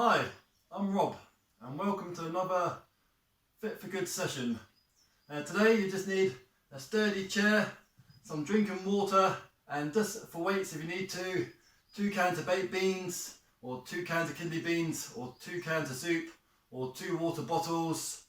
Hi, I'm Rob and welcome to another Fit for Good session. Today you just need a sturdy chair, some drinking water, and just for weights if you need to, 2 cans of baked beans or 2 cans of kidney beans or 2 cans of soup or 2 water bottles.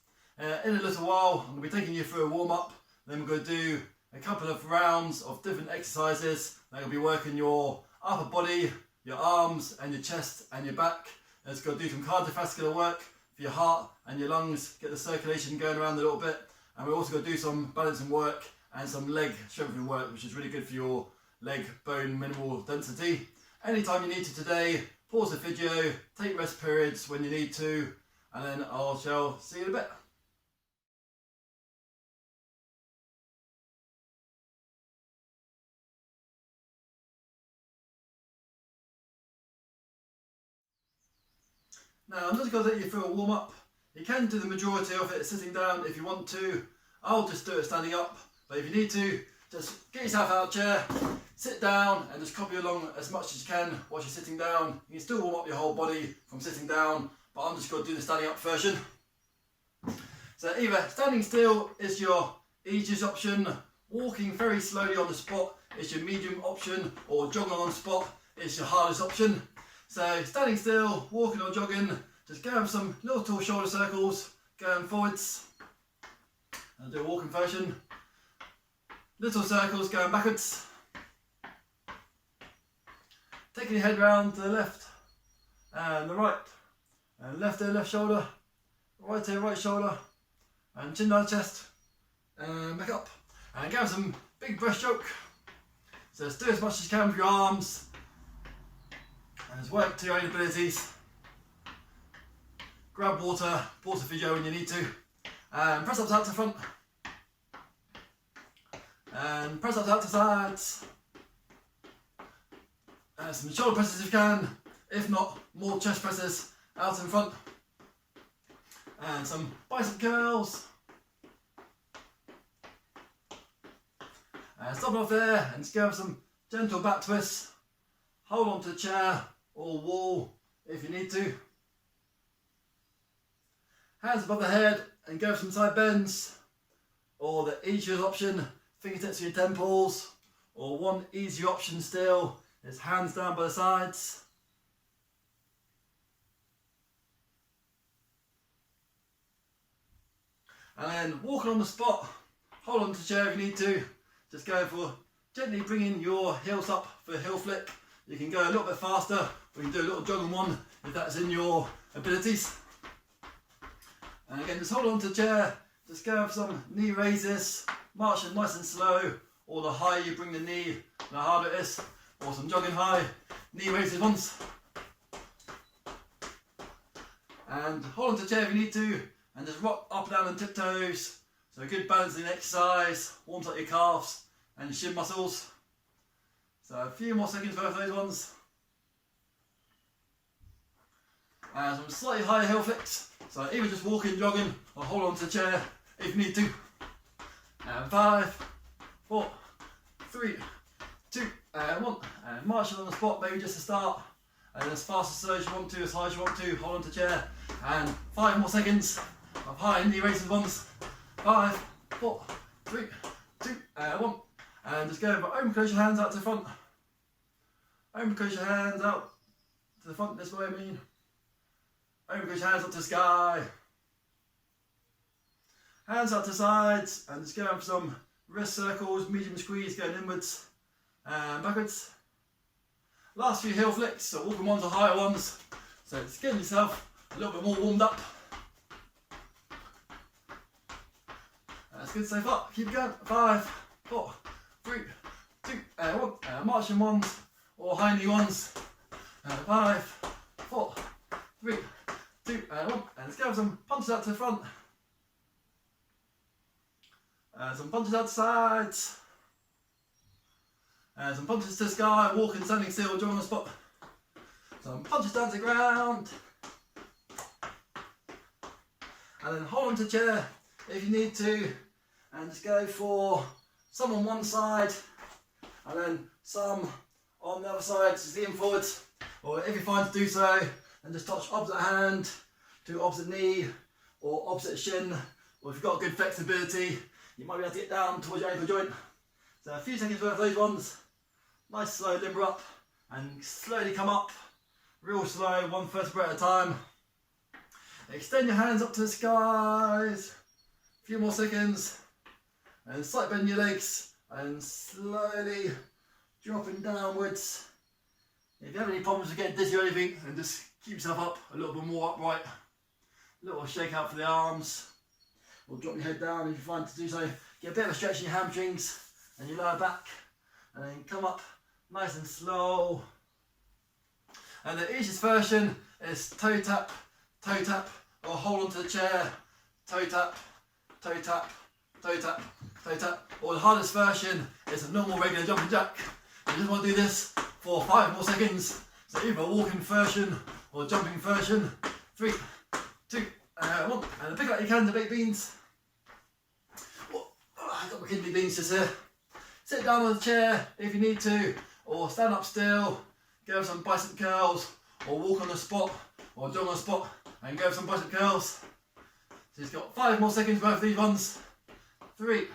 In a little while I'm going to be taking you through a warm-up, then we're going to do a couple of rounds of different exercises that will be working your upper body, your arms and your chest and your back. And it's going to do some cardiovascular work for your heart and your lungs, get the circulation going around a little bit. And we're also going to do some balancing work and some leg strengthening work, which is really good for your leg bone mineral density. Anytime you need to today, pause the video, take rest periods when you need to, and then I shall see you in a bit. Now I'm just going to take you through a warm up. You can do the majority of it sitting down if you want to. I'll just do it standing up, but if you need to, just get yourself out of the chair, sit down and just copy along as much as you can while you're sitting down. You can still warm up your whole body from sitting down, but I'm just going to do the standing up version. So either standing still is your easiest option, walking very slowly on the spot is your medium option, or jogging on the spot is your hardest option. So standing still, walking or jogging, just go with some little tall shoulder circles, going forwards. I'll do a walking version. Little circles going backwards. Taking your head round to the left and the right. And left ear, left shoulder. Right ear, right shoulder. And chin down chest. And back up. And go with some big breaststroke. So just do as much as you can with your arms. And just work to your own abilities. Grab water, pause the video when you need to. And press ups out to front. And press ups out to sides. And some shoulder presses if you can. If not, more chest presses out in front. And some bicep curls. And stop off there and just go with some gentle back twists. Hold on to the chair or wall if you need to. Hands above the head and go for some side bends. Or the easiest option, fingertips to your temples. Or one easier option still is hands down by the sides. And then walking on the spot, hold on to the chair if you need to. Just go for gently bringing your heels up for a heel flick. You can go a little bit faster, or you can do a little jogging one if that's in your abilities. And again, just hold on to the chair, just go for some knee raises, marching nice and slow, or the higher you bring the knee, the harder it is, or some jogging high, knee raises once. And hold on to the chair if you need to, and just rock up and down on tiptoes. So a good balancing exercise, warms up your calves and your shin muscles. So a few more seconds worth of those ones. And some slightly higher heel flicks. So either just walking, jogging, or hold on to the chair if you need to. And 5, 4, 3, 2, and 1. And marching on the spot, maybe just to start. And as fast as slow as you want to, as high as you want to, hold on to the chair. And 5 more seconds of high knee raises ones. 5, 4, 3, 2, and 1. And just go, but open close your hands out to the front. Open close your hands out to the front this way, I mean. Open close your hands up to the sky. Hands out to sides, and just go for some wrist circles, medium squeeze going inwards and backwards. Last few heel flicks, so walking ones or higher ones. So just getting yourself a little bit more warmed up. That's good so far. Keep it going. 5, 4, 3, 2, and 1. And marching ones or high knee ones. And 5, 4, 3, 2, and 1. And let's go with some punches out to the front. And some punches out to sides. And some punches to the sky, walking, standing still, jogging on the spot. Some punches down to the ground. And then hold on to the chair if you need to. And just go for some on one side and then some on the other side, just lean forwards. Or if you find to do so, and just touch opposite hand to opposite knee or opposite shin, or if you've got good flexibility, you might be able to get down towards your ankle joint. So a few seconds worth of those ones. Nice slow limber up and slowly come up, real slow, one vertebra at a time. Extend your hands up to the skies. A few more seconds. And slight bend your legs and slowly dropping downwards. If you have any problems with getting dizzy or anything, then just keep yourself up a little bit more upright. A little shake out for the arms. Or drop your head down if you find to do so. Get a bit of a stretch in your hamstrings and your lower back. And then come up nice and slow. And the easiest version is toe tap, or hold onto the chair, toe tap, toe tap, toe tap, toe tap. Or the hardest version is a normal regular jumping jack. You just want to do this for 5 more seconds. So either a walking version or a jumping version. 3, 2, 1. And pick up your cans of baked beans. I've got my kidney beans just here. Sit down on the chair if you need to, or stand up still, go with some bicep curls, or walk on the spot, or jog on the spot, and go with some bicep curls. So you've got 5 more seconds worth of these ones. 3,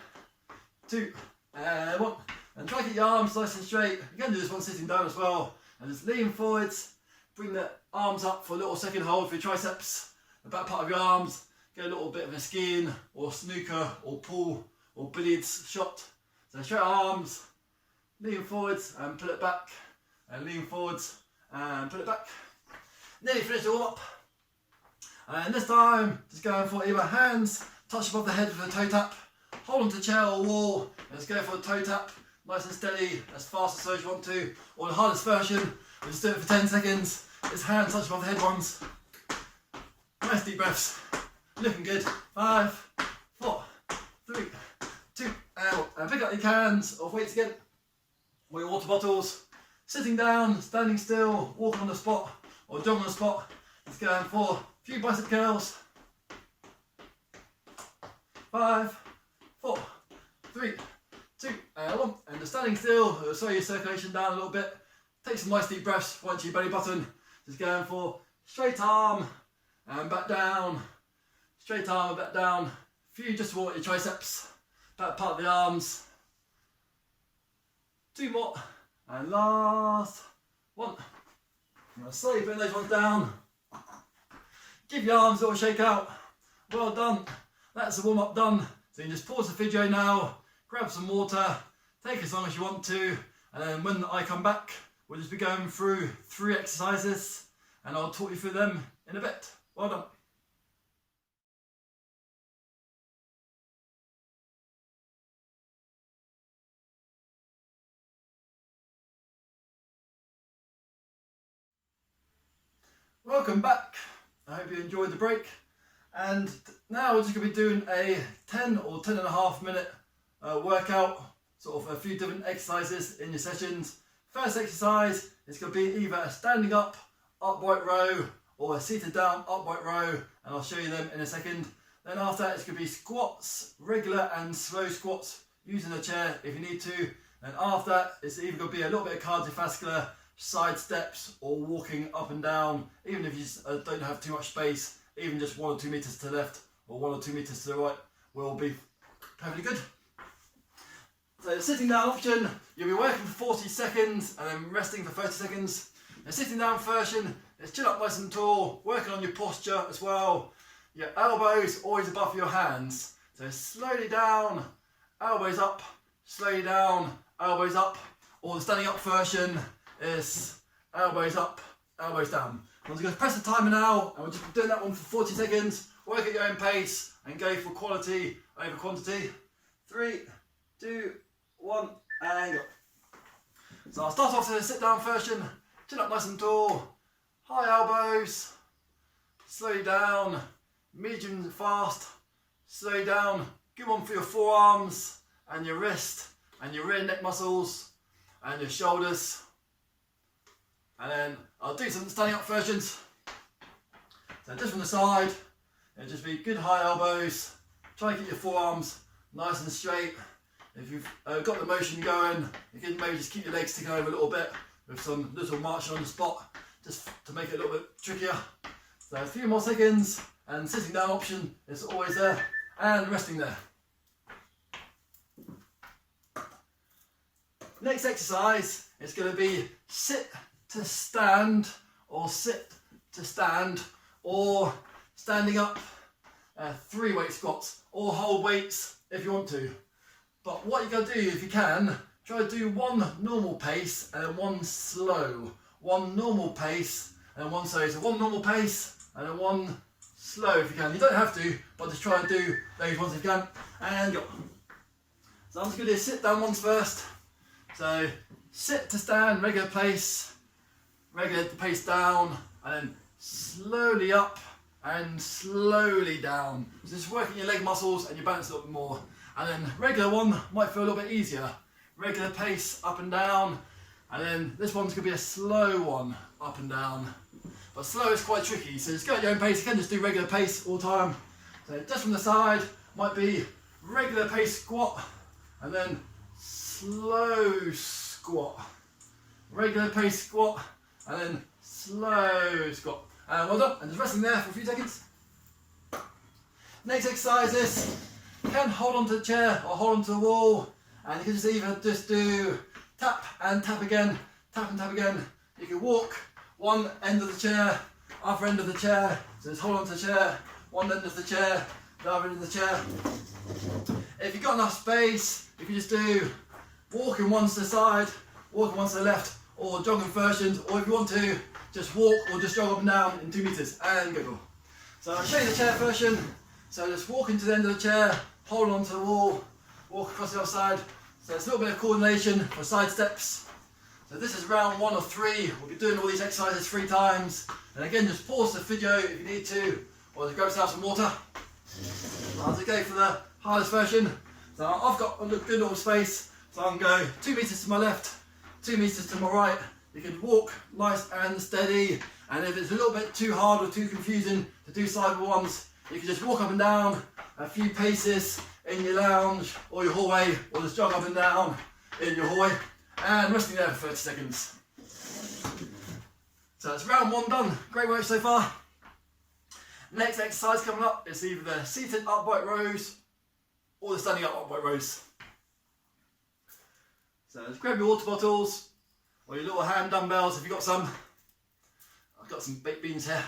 2, 1. And try to get your arms nice and straight. You can do this one sitting down as well. And just lean forwards, bring the arms up for a little second hold for your triceps, the back part of your arms, get a little bit of a skiing, or snooker, or pool, or billiards shot. So straight arms, lean forwards and pull it back, and lean forwards and pull it back. Nearly finished the warm up. And this time, just going for either hands, touch above the head with a toe tap, hold onto the chair or wall, and just go for a toe tap, nice and steady, as fast as slow as you want to. Or the hardest version, we'll just do it for 10 seconds, is hands touch above the head ones. Nice deep breaths, looking good. 5, 4, 3, 2, and pick up your cans of weights again, or your water bottles. Sitting down, standing still, walking on the spot, or jogging on the spot. Just going for a few bicep curls. 5, 4, 3, 2, 1. And just standing still, it'll slow your circulation down a little bit. Take some nice deep breaths once your belly button. Just going for straight arm and back down. Straight arm and back down. A few just for your triceps, back part of the arms. 2 more. And last 1. Now slowly bring those ones down. Give your arms a little shake out. Well done. That's the warm up done. So you can just pause the video now, grab some water, take as long as you want to, and then when I come back, we'll just be going through 3 exercises, and I'll talk you through them in a bit. Well done. Welcome back. I hope you enjoyed the break. And now we're just going to be doing a 10 or 10.5 minute workout, sort of a few different exercises in your sessions. First exercise is going to be either a standing up upright row or a seated down upright row, and I'll show you them in a second. Then after that, it's going to be squats, regular and slow squats using a chair if you need to. And after that, it's either going to be a little bit of cardiovascular, side steps, or walking up and down, even if you don't have too much space. Even just 1 or 2 meters to the left or 1 or 2 meters to the right will be perfectly good. So the sitting down option, you'll be working for 40 seconds and then resting for 30 seconds. The sitting down version is chin up nice and tall, working on your posture as well. Your elbows always above your hands. So slowly down, elbows up, slowly down, elbows up. Or the standing up version is elbows up, elbows down. I'm just going to press the timer now, and we're just doing that one for 40 seconds. Work at your own pace and go for quality over quantity. 3, 2, 1, and go. So I'll start off with the sit down version. Chin up nice and tall, high elbows, slowly down, medium and fast, slowly down. Good one for your forearms and your wrist and your rear neck muscles and your shoulders. And then I'll do some standing up versions. So just from the side, it'll just be good high elbows. Try and keep your forearms nice and straight. If you've got the motion going, you can maybe just keep your legs ticking over a little bit with some little marching on the spot, just to make it a little bit trickier. So a few more seconds, and sitting down option is always there, and resting there. Next exercise is going to be sit to stand, or sit to stand, or standing up, 3 weight squats, or hold weights if you want to. But what you got to do, if you can, try to do one normal pace and then one slow. One normal pace and one slow. So one normal pace and then one slow if you can. You don't have to, but just try and do those ones if you can. And go. So I'm just going to do sit down ones first. So sit to stand, regular pace down, and then slowly up and slowly down. So just working your leg muscles and your balance a little bit more. And then regular one might feel a little bit easier. Regular pace up and down, and then this one's going to be a slow one up and down. But slow is quite tricky, so just go at your own pace. You can just do regular pace all the time. So just from the side might be regular pace squat, and then slow squat. Regular pace squat, and then slow squat. And well done, and just resting there for a few seconds. Next exercise is, you can hold onto the chair or hold onto the wall, and you can just either just do tap and tap again, tap and tap again. You can walk one end of the chair, other end of the chair, so just hold onto the chair, one end of the chair, the other end of the chair. If you've got enough space, you can just do walking one to the side, walking one to the left, or jogging versions, or if you want to, just walk or just jog up and down in 2 meters and go. So I'll show you the chair version. So just walking to the end of the chair, hold on to the wall, walk across the other side. So it's a little bit of coordination for side steps. So this is round 1 of 3. We'll be doing all these exercises 3 times. And again, just pause the video if you need to, or just go yourself some water. I'll just go for the hardest version. So I've got a good little space, so I can go 2 meters to my left, 2 meters to my right. You can walk nice and steady, and if it's a little bit too hard or too confusing to do side ones, you can just walk up and down a few paces in your lounge or your hallway, or just jog up and down in your hallway, and resting there for 30 seconds. So that's round 1 done. Great work so far. Next exercise coming up is either the seated upright rows or the standing up upright rows. So just grab your water bottles or your little hand dumbbells if you've got some. I've got some baked beans here.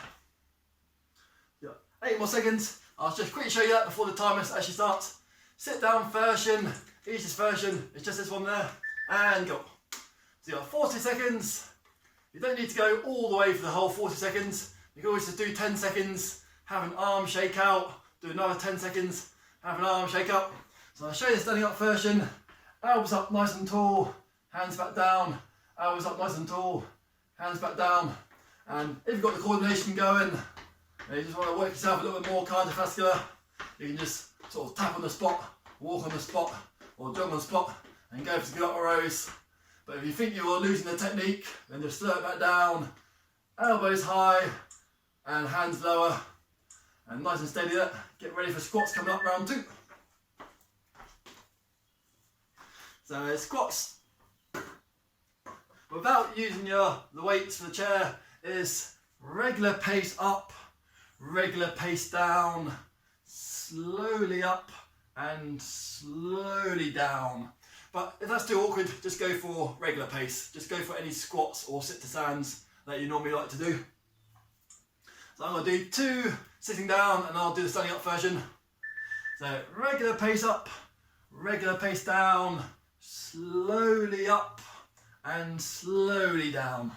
8 more seconds. I'll just quickly show you that before the timer actually starts. Sit down version, easiest version, it's just this one there, and go. So you've got 40 seconds. You don't need to go all the way for the whole 40 seconds. You can always just do 10 seconds, have an arm shake out, do another 10 seconds, have an arm shake up. So I'll show you the standing up version. Elbows up nice and tall, hands back down, elbows up nice and tall, hands back down. And if you've got the coordination going, and you just want to work yourself a little bit more cardiovascular, you can just sort of tap on the spot, walk on the spot, or jog on the spot, and go for the upper rows. But if you think you're losing the technique, then just slow it back down, elbows high, and hands lower, and nice and steady there. Get ready for squats coming up round 2. So squats, without using the weights for the chair, is regular pace up, regular pace down, slowly up and slowly down. But if that's too awkward, just go for regular pace. Just go for any squats or sit to stands that you normally like to do. So I'm going to do 2 sitting down, and I'll do the standing up version. So regular pace up, regular pace down, slowly up and slowly down.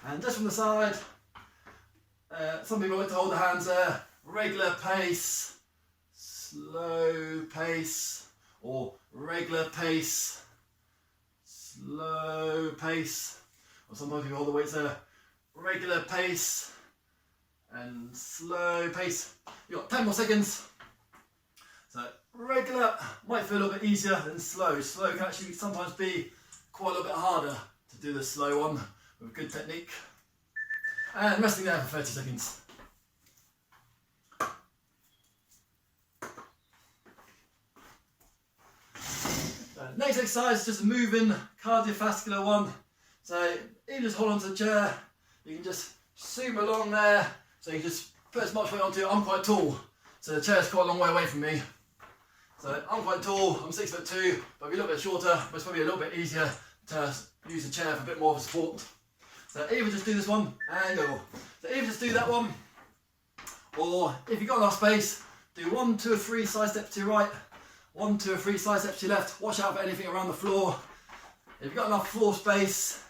And just from the side, some people like to hold their hands there. Regular pace, slow pace, or regular pace, slow pace. Or sometimes people hold the weights there. Regular pace and slow pace. You've got 10 more seconds. So regular might feel a little bit easier than slow. Slow can actually sometimes be quite a little bit harder to do the slow one with good technique. And resting there for 30 seconds. So next exercise is just a moving cardiovascular one. So you just hold onto the chair, you can just zoom along there. So you can just put as much weight onto it. I'm quite tall, so the chair's quite a long way away from me. So I'm quite tall, I'm 6'2", but if you're a little bit shorter, it's probably a little bit easier to use the chair for a bit more of a support. So either just do this one and go. So either just do that one, or if you've got enough space, do 1, 2 or 3 side steps to your right, 1, 2 or 3 side steps to your left. Watch out for anything around the floor. If you've got enough floor space,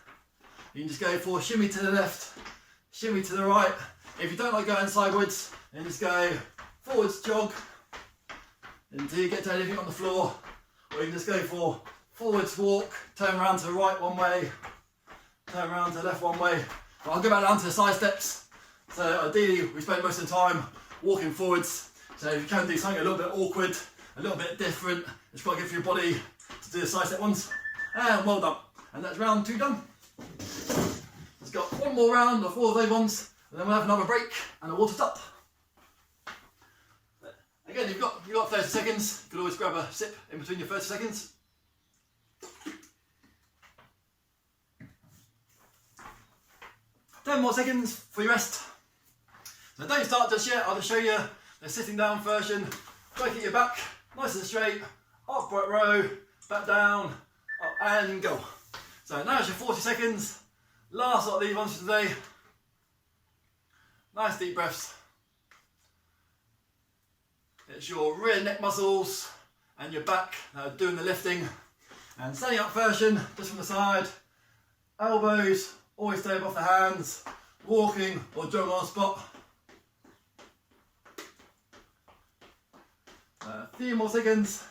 you can just go for shimmy to the left, shimmy to the right. If you don't like going sideways, then just go forwards jog until you get to anything on the floor, or you can just go for forwards walk, turn around to the right one way, turn around to the left one way. But I'll go back down to the side steps. So ideally we spend most of the time walking forwards. So if you can do something a little bit awkward, a little bit different, it's quite good for your body to do the side step ones. And well done. And that's round 2 done. Let's got one more round of all of those ones, and then we'll have another break and a water stop. Again, you've got 30 seconds. You can always grab a sip in between your 30 seconds. Ten more seconds for your rest. So don't start just yet. I'll just show you the sitting down version. Work at your back, nice and straight. Upright row, back down, up and go. So now it's your 40 seconds. Last lot of these ones for today. Nice deep breaths. It's your rear neck muscles and your back that are doing the lifting. And standing up version, just from the side. Elbows always stay above the hands. Walking or jogging on the spot. A few more seconds.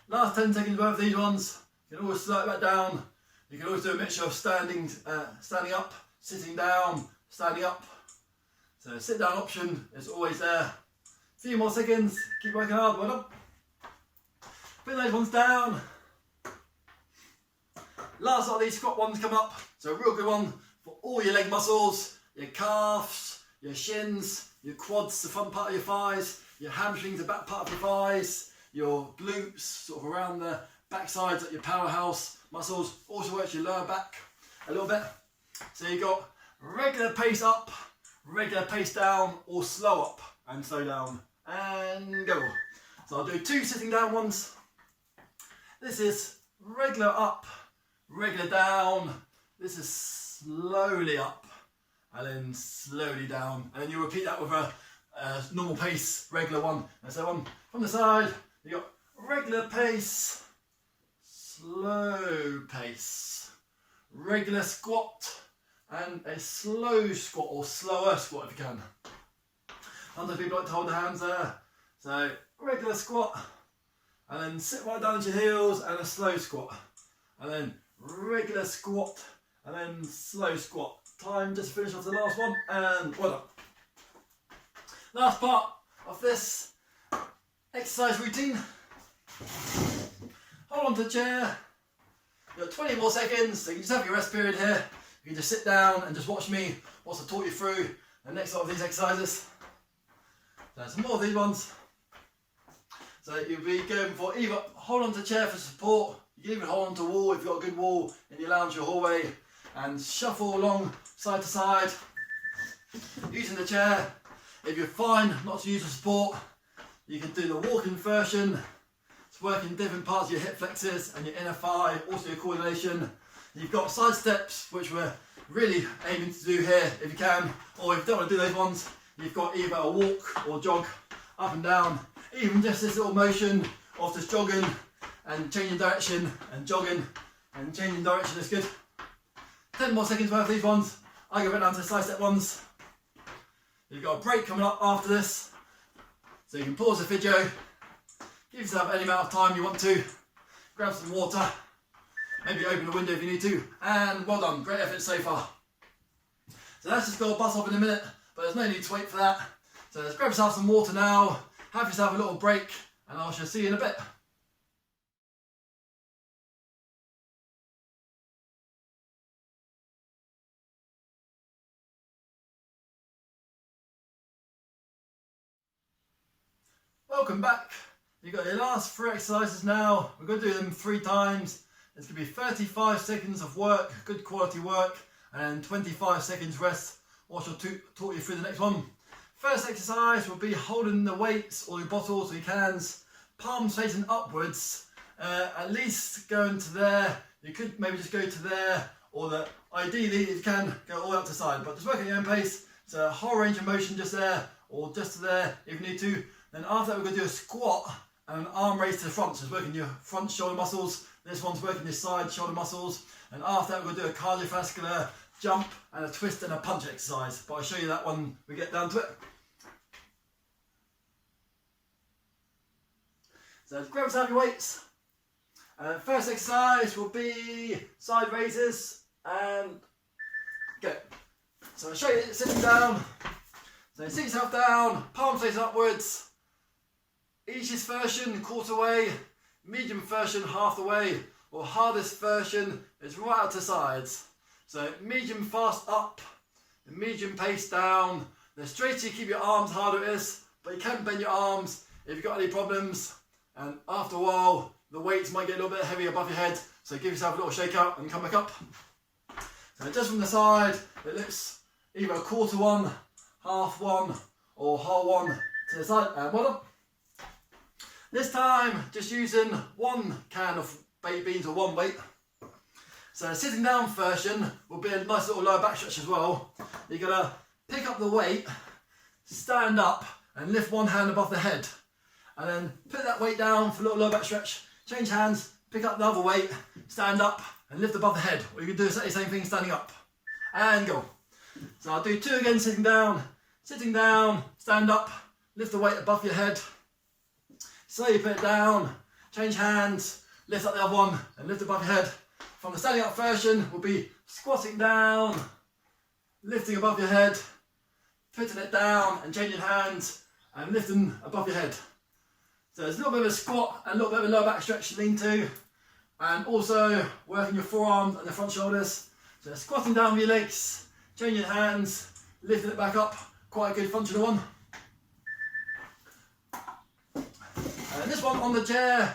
Last 10 seconds worth of these ones. You can always slow it back down. You can always do a mixture of standing up, sitting down, standing up. So sit down option is always there. Few more seconds, keep working hard, well done. Put those ones down. Last lot of these squat ones come up. So a real good one for all your leg muscles, your calves, your shins, your quads, the front part of your thighs, your hamstrings, the back part of your thighs, your glutes, sort of around the back sides, like your powerhouse muscles. Also works your lower back a little bit. So you've got regular pace up, regular pace down, or slow up and slow down. And go. So I'll do 2 sitting down ones. This is regular up, regular down. This is slowly up and then slowly down. And then you repeat that with a normal pace, regular one. And so on from the side, you got regular pace, slow pace, regular squat, and a slow squat or slower squat if you can. Sometimes people like to hold their hands there. So regular squat, and then sit right down at your heels and a slow squat. And then regular squat, and then slow squat. Time just to finish off the last one, and well done. Last part of this exercise routine. Hold on to the chair. You've got 20 more seconds, so you can just have your rest period here. You can just sit down and just watch me whilst I talk you through the next lot of these exercises. So some more of these ones. So you'll be going for either hold on to the chair for support. You can even hold on to a wall if you've got a good wall in your lounge or hallway, and shuffle along side to side using the chair. If you're fine not to use the support, you can do the walking version. It's working different parts of your hip flexors and your inner thigh, also your coordination. You've got side steps, which we're really aiming to do here if you can, or if you don't want to do those ones, you've got either a walk or jog up and down. Even just this little motion of just jogging and changing direction and jogging and changing direction is good. 10 more seconds worth of these ones. I go back down to the side step ones. You've got a break coming up after this, so you can pause the video, give yourself any amount of time you want to, grab some water, maybe open the window if you need to, and well done, great effort so far. So that's just got to bust off in a minute, but there's no need to wait for that. So let's grab yourself some water now, have yourself a little break, and I shall see you in a bit. Welcome back. You've got your last 3 exercises now. We're going to do them 3 times. It's going to be 35 seconds of work, good quality work, and 25 seconds rest, or I'll talk you through the next one. First exercise will be holding the weights or your bottles or your cans, palms facing upwards, at least going to there. You could maybe just go to there, or ideally if you can go all the way up to the side, but just work at your own pace. So a whole range of motion just there, or just to there if you need to. Then after that we're going to do a squat and an arm raise to the front, so it's working your front shoulder muscles. This one's working your side shoulder muscles. And after that we're going to do a cardiovascular jump and a twist and a punch exercise, but I'll show you that when we get down to it. So grab yourself your weights. First exercise will be side raises and go. So I'll show you sitting down. So sit yourself down, palms face upwards. Easiest version, quarter way. Medium version, half the way. Or hardest version is right out to sides. So medium fast up, medium pace down. The straighter you keep your arms, harder it is. But you can bend your arms if you've got any problems. And after a while, the weights might get a little bit heavy above your head. So give yourself a little shake out and come back up. So just from the side, it looks either a quarter one, half one, or whole one to the side. And well done. This time, just using one can of baked beans or one weight. So sitting down version will be a nice little lower back stretch as well. You're going to pick up the weight, stand up and lift one hand above the head. And then put that weight down for a little lower back stretch. Change hands, pick up the other weight, stand up and lift above the head. Or you can do the same thing standing up. And go. So I'll do two again, sitting down, stand up, lift the weight above your head. Slowly put it down, change hands, lift up the other one and lift above your head. From the standing up version will be squatting down, lifting above your head, putting it down and changing hands and lifting above your head. So there's a little bit of a squat and a little bit of a lower back stretch to lean to, and also working your forearms and the front shoulders. So squatting down with your legs, changing hands, lifting it back up, quite a good functional one. And this one on the chair,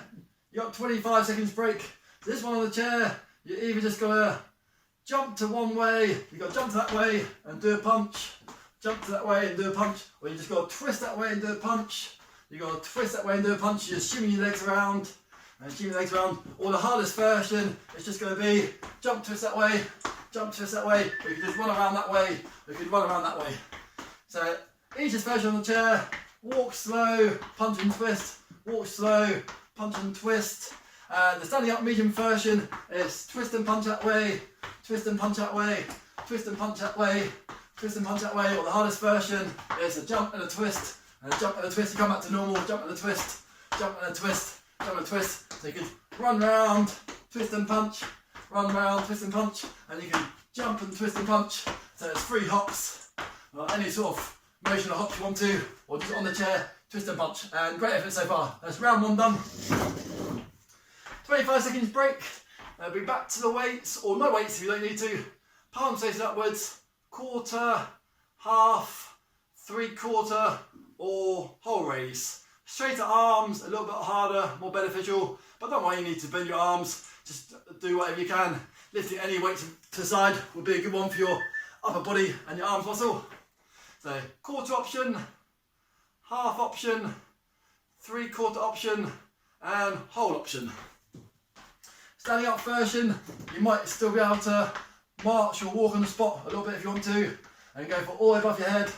you got 25 seconds break. So this one on the chair, you either just gotta jump to one way, you gotta jump to that way and do a punch, jump to that way and do a punch, or you just gotta twist that way and do a punch. You got to twist that way and do a punch, you're shimming your legs around, and shimming your legs around. Or the hardest version is just going to be jump, twist that way, or you can just run around that way, or you can run around that way. So, easiest version on the chair, walk slow, punch and twist, walk slow, punch and twist. The standing up medium version is twist and punch that way, twist and punch that way, twist and punch that way, twist and punch that way. Or the hardest version is a jump and a twist. And a jump and a twist, you come back to normal, jump and a twist, jump and a twist, jump and a twist. So you can run round, twist and punch, run round, twist and punch, and you can jump and twist and punch. So it's 3 hops, or any sort of motion or hops you want to, or just on the chair, twist and punch. And great effort so far. That's round 1 done. 25 seconds break. Be back to the weights, or no weights if you don't need to. Palms facing upwards, quarter, half, 3/4, or whole raise. Straighter arms, a little bit harder, more beneficial, but don't worry, you need to bend your arms, just do whatever you can. Lifting any weight to the side would be a good one for your upper body and your arms muscle. So quarter option, half option, 3/4 option and whole option. Standing up version, you might still be able to march or walk on the spot a little bit if you want to, and go for all the way above your head,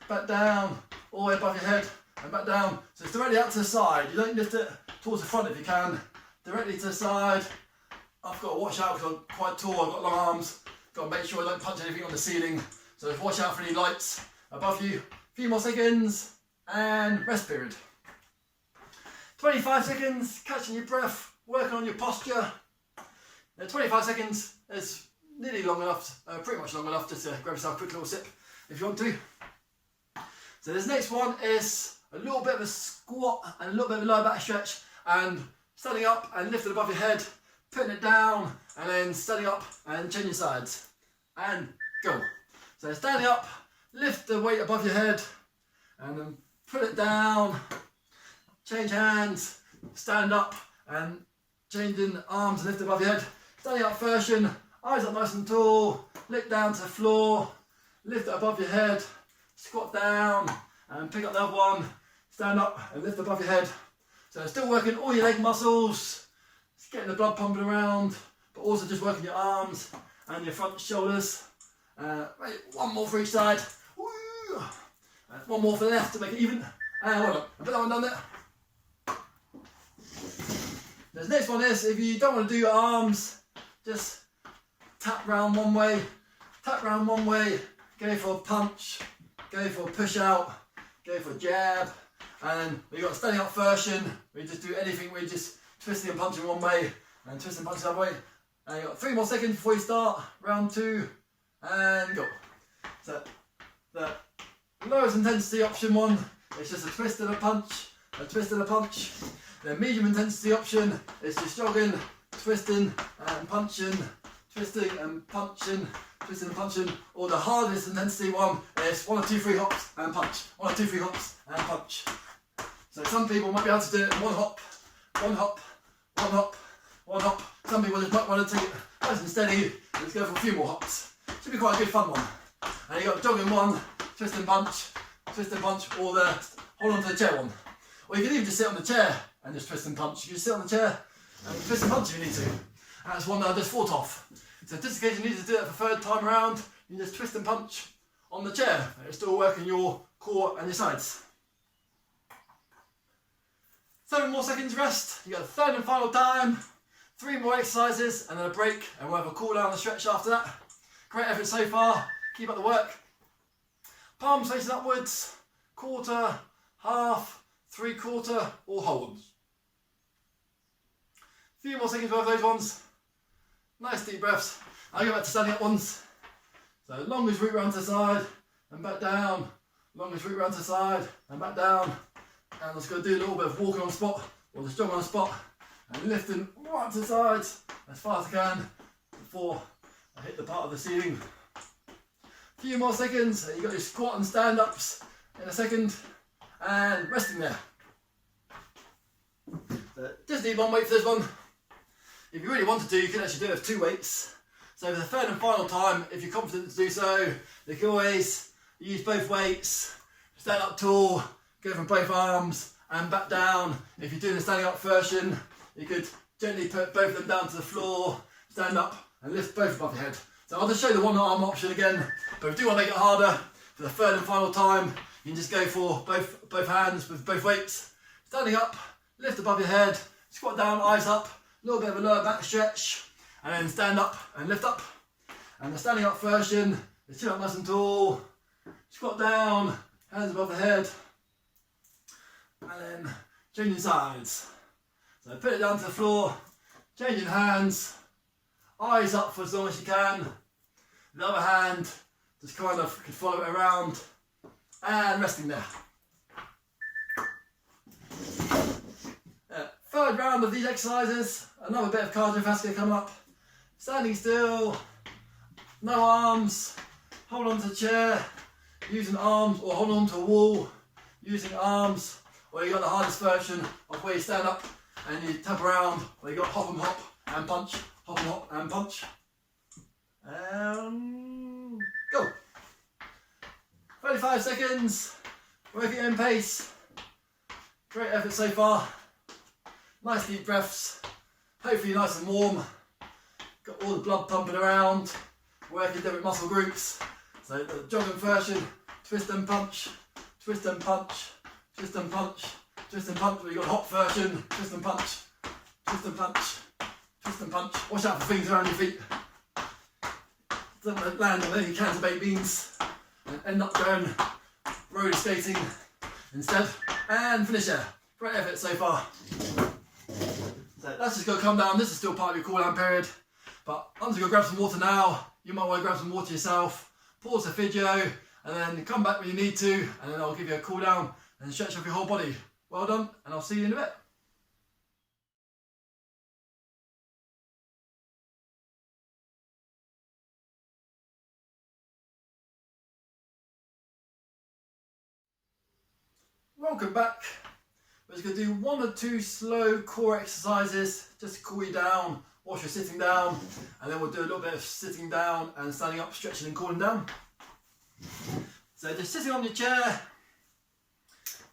back down, all the way above your head and back down. So it's directly up to the side. You don't lift it towards the front if you can. Directly to the side. I've got to watch out because I'm quite tall, I've got long arms. Got to make sure I don't punch anything on the ceiling. So watch out for any lights above you. A few more seconds and rest period. 25 seconds, catching your breath, working on your posture. Now 25 seconds is nearly long enough, pretty much long enough just to grab yourself a quick little sip if you want to. So this next one is a little bit of a squat and a little bit of a lower back stretch, and standing up and lifting above your head, putting it down and then standing up and changing sides and go. So standing up, lift the weight above your head and then put it down, change hands, stand up and changing arms and lift above your head. Standing up version, eyes up nice and tall, look down to the floor, lift it above your head, squat down and pick up the other one, stand up and lift above your head. So still working all your leg muscles, it's getting the blood pumping around, but also just working your arms and your front shoulders. Right, one more for each side. Woo. One more for the left to make it even. And well done. Put that one down there. The next one is, if you don't want to do your arms, just tap round one way, go for a punch, go for a push out, go for a jab, and then we've got a standing up version. We just do anything, we just twisting and punching one way and twisting and punching the other way. And you've got 3 more seconds before you start round 2, and go. So the lowest intensity option one, it's just a twist and a punch, a twist and a punch. The medium intensity option is just jogging, twisting and punching, twisting and punching, twisting and punching. Or the hardest intensity one is 1 or 2, 3 hops and punch. 1 or 2, 3 hops and punch. So some people might be able to do it in 1 hop, 1 hop, 1 hop, 1 hop. Some people just might want to take it nice and steady and just go for a few more hops. Should be quite a good fun one. And you got jogging one, twist and punch, or the hold on to the chair one. Or you can even just sit on the chair and just twist and punch. You can just sit on the chair and twist and punch if you need to. And that's one that I just thought of. So just in case you need to do it for 3rd time around, you just twist and punch on the chair. It's still working your core and your sides. 7 more seconds rest. You got the 3rd and final time. 3 more exercises and then a break, and we'll have a cool down and stretch after that. Great effort so far. Keep up the work. Palms facing upwards. Quarter, half, 3/4, or holds. A few more seconds worth of those ones. Nice deep breaths. I'll go back to standing up ones. So longest root round to the side and back down. Longest root round to the side and back down. And I'm just going to do a little bit of walking on the spot, or just jogging on the spot, and lifting right to the sides as fast as I can before I hit the part of the ceiling. A few more seconds. You've got your squat and stand ups in a second, and resting there. So just need 1 weight for this one. If you really wanted to, you can actually do it with 2 weights. So for the 3rd and final time, if you're confident to do so, you can always use both weights, stand up tall, go from both arms and back down. If you're doing the standing up version, you could gently put both of them down to the floor, stand up and lift both above your head. So I'll just show you the 1 arm option again, but if you do want to make it harder, for the 3rd and final time, you can just go for both hands with both weights. Standing up, lift above your head, squat down, eyes up, a little bit of a lower back stretch, and then stand up and lift up. And the standing up version is chin up nice and tall, squat down, hands above the head, and then changing sides. So put it down to the floor, changing hands, eyes up for as long as you can. The other hand just kind of can follow it around, and resting there. 3rd round of these exercises, another bit of cardiovascular coming up. Standing still, no arms, hold on to the chair, using arms, or hold on to a wall, using arms, or you got the hardest version of where you stand up and you tap around, where you got hop and punch, hop and punch. And go. 35 seconds, working in pace. Great effort so far. Nice deep breaths, hopefully nice and warm. Got all the blood pumping around, working different muscle groups. So the jogging version, twist and punch, twist and punch, twist and punch, twist and punch. We've got hop version, twist and punch, twist and punch, twist and punch. Watch out for things around your feet. Don't land on any cans of baked beans and end up going roller skating instead. And finish there. Great effort so far. So that's just going to come down. This is still part of your cool down period. But I'm just going to grab some water now. You might want to grab some water yourself. Pause the video and then come back when you need to. And then I'll give you a cool down and stretch off your whole body. Well done, and I'll see you in a bit. Welcome back. We're just going to do 1 or 2 slow core exercises just to cool you down or if you're sitting down, and then we'll do a little bit of sitting down and standing up, stretching and cooling down. So just sitting on your chair,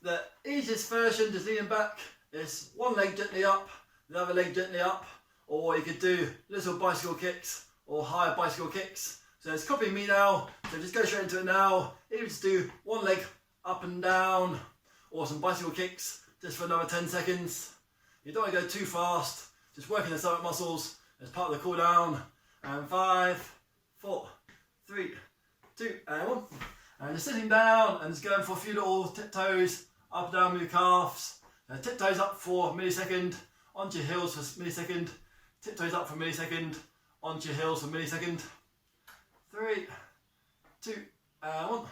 the easiest version, just leaning back, is one leg gently up, the other leg gently up, or you could do little bicycle kicks or higher bicycle kicks. So it's copying me now, so just go straight into it now. Even just do one leg up and down, or some bicycle kicks just for another 10 seconds. You don't want to go too fast, just working the stomach muscles as part of the cool down. And 5, 4, 3, 2, and 1. And just sitting down and just going for a few little tiptoes up and down with your calves. Tiptoes up for a millisecond, onto your heels for a millisecond, tiptoes up for a millisecond, onto your heels for a millisecond. 3, 2, and 1.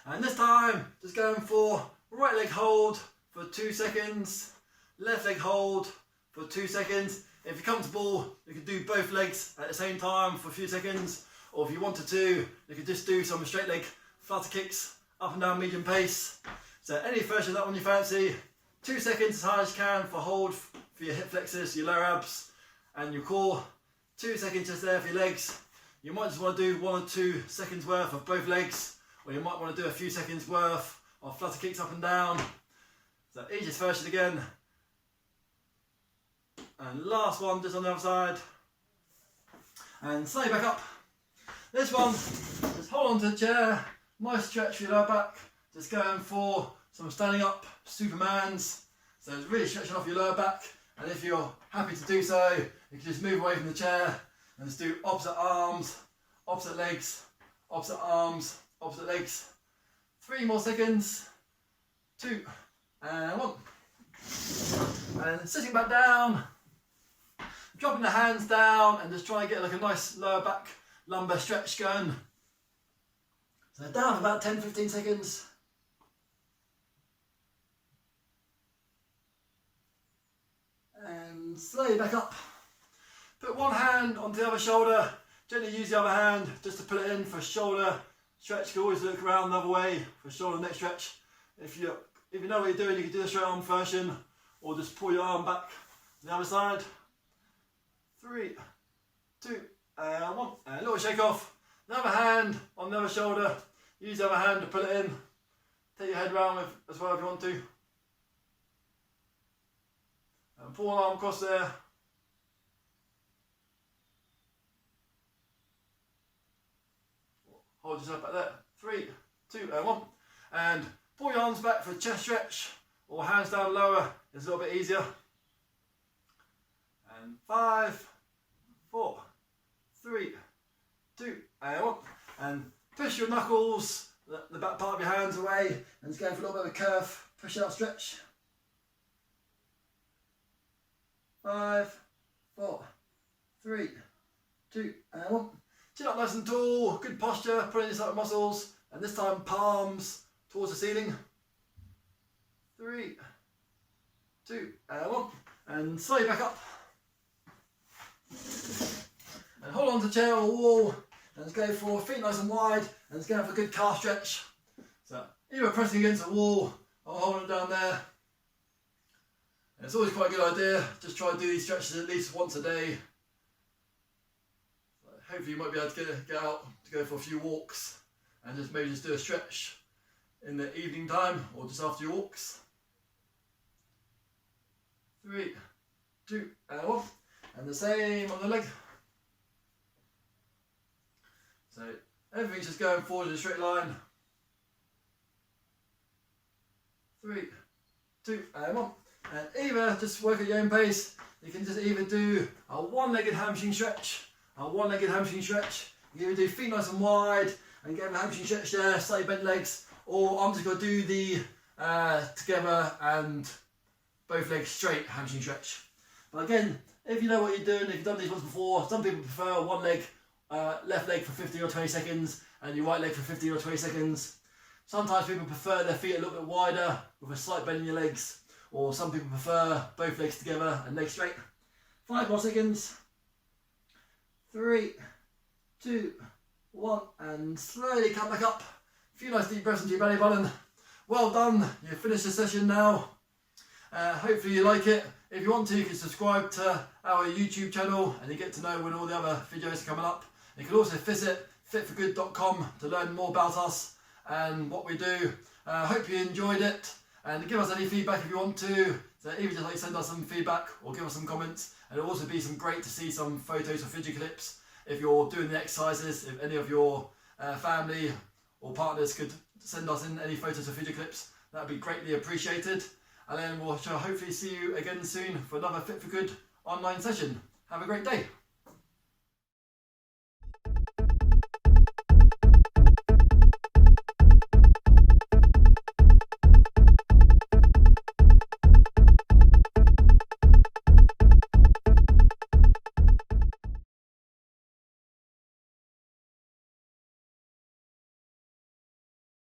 And this time, just going for right leg hold for 2 seconds, left leg hold for 2 seconds. If you're comfortable, you can do both legs at the same time for a few seconds, or if you wanted to, you could just do some straight leg flutter kicks up and down medium pace. So any version of that one you fancy. 2 seconds as high as you can for hold for your hip flexors, your lower abs and your core. 2 seconds just there for your legs. You might just want to do 1 or 2 seconds worth of both legs, or you might want to do a few seconds worth of flutter kicks up and down. So easiest version again. And last one just on the other side. And slide back up. This one, just hold on to the chair, nice stretch for your lower back. Just going for some standing up Supermans. So it's really stretching off your lower back. And if you're happy to do so, you can just move away from the chair and just do opposite arms, opposite legs, opposite arms, opposite legs. 3 more seconds. 2, and 1. And sitting back down, dropping the hands down and just try and get like a nice lower back lumbar stretch going. So down for about 10-15 seconds. And slowly back up. Put one hand onto the other shoulder, gently use the other hand just to put it in for shoulder stretch. You can always look around the other way for shoulder neck stretch. If you know what you're doing, you can do the straight arm version, or just pull your arm back to the other side. 3, 2, and 1. And a little shake off. Another hand on the other shoulder. Use the other hand to pull it in. Take your head round with as well if you want to. And pull one arm across there. Hold yourself back there. 3, 2, and 1. And pull your arms back for a chest stretch, or hands down lower. It's a little bit easier. And 5, 4, 3, 2, and 1. And push your knuckles, the back part of your hands away, and just go for a little bit of a curve. Push out, stretch. 5, 4, 3, 2, and 1. Chin up nice and tall, good posture, put in your stomach muscles, and this time palms towards the ceiling. 3, 2, and 1. And slowly back up. And hold on to the chair or wall, and just go for feet nice and wide, and just go for a good calf stretch. So either pressing against the wall or holding them down there. And it's always quite a good idea, just try to do these stretches at least once a day. So hopefully you might be able to get out to go for a few walks, and just maybe just do a stretch in the evening time or just after your walks. 3, 2, and 1. And the same on the leg. So everything's just going forward in a straight line. 3, 2, and 1. And either just work at your own pace. You can just either do a one-legged hamstring stretch, You can either do feet nice and wide and get a hamstring stretch there, slightly bent legs, or I'm just going to do the together and both legs straight hamstring stretch. But again, if you know what you're doing, if you've done these ones before, some people prefer one leg, left leg for 15 or 20 seconds and your right leg for 15 or 20 seconds. Sometimes people prefer their feet a little bit wider with a slight bend in your legs, or some people prefer both legs together and legs straight. 5 more seconds. 3, 2, 1, and slowly come back up. A few nice deep breaths into your belly button. Well done, you've finished the session now. Hopefully you like it. if you want to, you can subscribe to our YouTube channel and you get to know when all the other videos are coming up. You can also visit fitforgood.com to learn more about us and what we do. Hope you enjoyed it, and give us any feedback if you want to. So even just like send us some feedback or give us some comments, and it'll also be great to see some photos or video clips if you're doing the exercises. If any of your family or partners could send us in any photos or video clips, that would be greatly appreciated. And then we'll hopefully see you again soon for another Fit for Good online session. Have a great day.